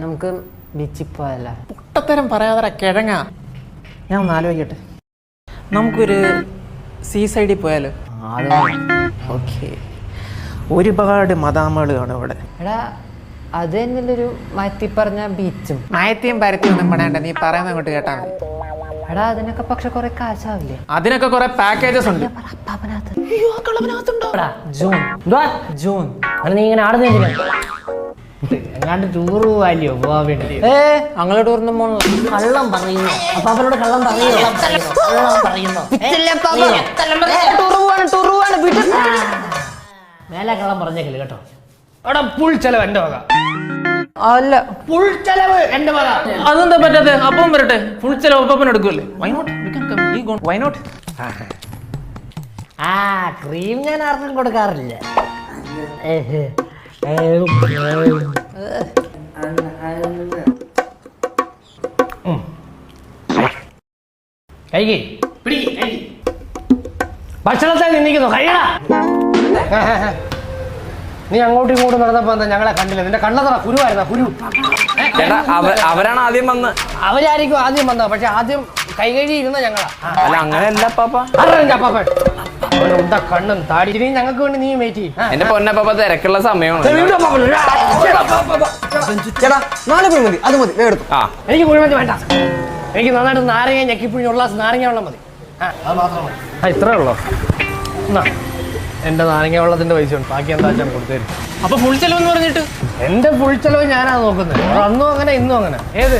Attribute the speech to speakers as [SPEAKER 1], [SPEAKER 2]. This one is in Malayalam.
[SPEAKER 1] നമുക്ക് ബീച്ചിൽ പോയല്ല.
[SPEAKER 2] പുട്ടത്തരം പറയാതെ കിഴങ്ങ. ഞാൻ ഒന്ന് ആലോചിക്കട്ടെ. നമുക്കൊരു സീ സൈഡിൽ പോയാലോ? ഓക്കെ. ഒരുപാട് മദാമകൾ കാണും അവിടെ.
[SPEAKER 1] എടാ അത് തന്നെയൊരു മാറ്റി പറഞ്ഞ ബീച്ചും.
[SPEAKER 2] മയത്തിയും പരത്തിയും ഒന്നും പണയണ്ട, നീ പറയുന്ന അങ്ങോട്ട് കേട്ടാ മതി.
[SPEAKER 1] എടാ അതിനൊക്കെ പക്ഷെ കുറെ കാശാവില്ലേ?
[SPEAKER 2] അതിനൊക്കെ കുറെ പാക്കേജസ് ഉണ്ട്.
[SPEAKER 1] ജൂൺ
[SPEAKER 3] നീ ഇങ്ങനെ ആടുന്നില്ല എങ്ങാണ്ട് ടൂർ പോവാല്ലോ പോവാൻ വേണ്ടി.
[SPEAKER 1] ഞങ്ങളെ ടൂറിന് പോണോ?
[SPEAKER 3] കള്ളം പറയുന്നു. അപ്പാപ്പനോട് കള്ളം പറയുന്നു. മേലെ കള്ളം പറഞ്ഞേക്കില്ല കേട്ടോ. അവിടെ ഫുൾ ചെലവ് എന്റെ വക.
[SPEAKER 1] അല്ല,
[SPEAKER 3] ഫുൾ ചെലവ് എന്റെ വക.
[SPEAKER 2] അതെന്താ പറ്റാതെ? അപ്പം വരട്ടെ, ഫുൾ ചെലവ് അപ്പൻ എടുക്കുമല്ലേ? വൈനോട്ട്.
[SPEAKER 3] ആ ക്രീം ഞാൻ ആർക്കും കൊടുക്കാറില്ല. കൈകി ഭക്ഷണത്തെ നിന്നിക്കുന്നു. കഴിയടാ. നീ അങ്ങോട്ടും ഇങ്ങോട്ടും നടന്നപ്പോ എന്താ ഞങ്ങളെ കണ്ടില്ല? നിന്റെ കണ്ണത്ര കുരുവായിരുന്ന കുരു.
[SPEAKER 4] അവരാണ് ആദ്യം വന്ന്.
[SPEAKER 3] അവരായിരിക്കും ആദ്യം വന്നത്, പക്ഷെ ആദ്യം കൈകഴുകി ഇരുന്ന ഞങ്ങളാ.
[SPEAKER 4] അല്ല അങ്ങനെയല്ല പാപ്പ.
[SPEAKER 3] എന്താ കണ്ണും താടി ഞങ്ങൾക്ക് വേണ്ടി നീ വെയിറ്റ് ചെയ്യും.
[SPEAKER 4] എന്റെ പൊന്നപ്പാപ്പ തിരക്കുള്ള സമയമാണ്.
[SPEAKER 3] എനിക്ക് കുഴിമന്തി വേണ്ട. എനിക്ക് നന്നായിട്ട് നാരങ്ങ ഞെക്കിപ്പിഴിഞ്ഞുള്ള നാരങ്ങ വെള്ളം മതി. അത് മാത്രം മതി. ഇത്രേ ഉള്ളോ? എന്നാ എന്റെ നാരങ്ങ വെള്ളത്തിന്റെ പൈസ ഉണ്ട്, ബാക്കി എന്താ വെച്ചാൽ കൊടുത്തേരും.
[SPEAKER 2] അപ്പൊ ഫുൾ ചെലവ് എന്ന് പറഞ്ഞിട്ട്
[SPEAKER 3] എന്റെ ഫുൾ ചെലവ് ഞാനാ നോക്കുന്നത്. അന്നും അങ്ങനെ ഇന്നും അങ്ങനെ. ഏത്